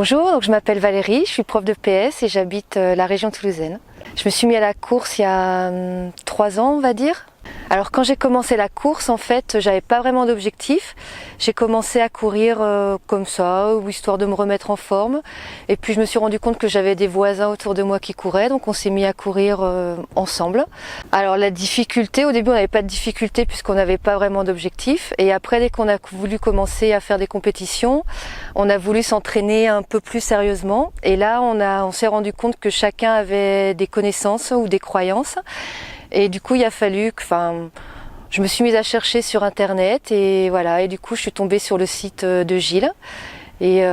Bonjour, donc je m'appelle Valérie, je suis prof de PS et j'habite la région toulousaine. Je me suis mis à la course il y a 3 ans, on va dire. Alors quand j'ai commencé la course, en fait, j'avais pas vraiment d'objectif. J'ai commencé à courir comme ça, ou histoire de me remettre en forme. Et puis je me suis rendu compte que j'avais des voisins autour de moi qui couraient, donc on s'est mis à courir ensemble. Alors la difficulté, au début on n'avait pas de difficulté puisqu'on n'avait pas vraiment d'objectif. Et après, dès qu'on a voulu commencer à faire des compétitions, on a voulu s'entraîner un peu plus sérieusement. Et là, on s'est rendu compte que chacun avait des connaissances ou des croyances. Et du coup, il a fallu que, je me suis mise à chercher sur Internet et voilà. Et du coup, je suis tombée sur le site de Gilles et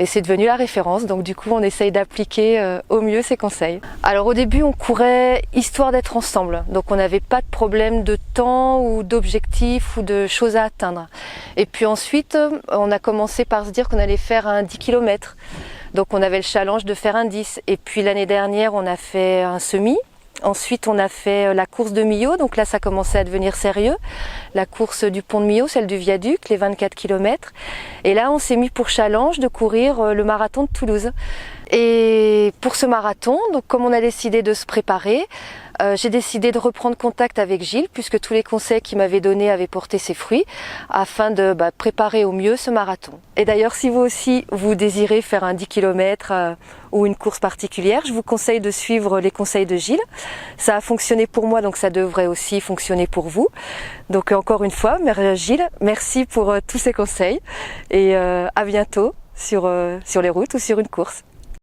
c'est devenu la référence. Donc du coup, on essaye d'appliquer au mieux ses conseils. Alors au début, on courait histoire d'être ensemble. Donc on n'avait pas de problème de temps ou d'objectifs ou de choses à atteindre. Et puis ensuite, on a commencé par se dire qu'on allait faire un 10 km. Donc on avait le challenge de faire un 10. Et puis l'année dernière, on a fait un semi. Ensuite, on a fait la course de Millau, donc là ça commençait à devenir sérieux. La course du pont de Millau, celle du viaduc, les 24 km. Et là, on s'est mis pour challenge de courir le marathon de Toulouse. Et pour ce marathon, donc comme on a décidé de se préparer, j'ai décidé de reprendre contact avec Gilles, puisque tous les conseils qu'il m'avait donnés avaient porté ses fruits, afin de préparer au mieux ce marathon. Et d'ailleurs, si vous aussi, vous désirez faire un 10 km ou une course particulière, je vous conseille de suivre les conseils de Gilles. Ça a fonctionné pour moi, donc ça devrait aussi fonctionner pour vous. Donc encore une fois, Gilles, merci pour tous ces conseils et à bientôt sur les routes ou sur une course.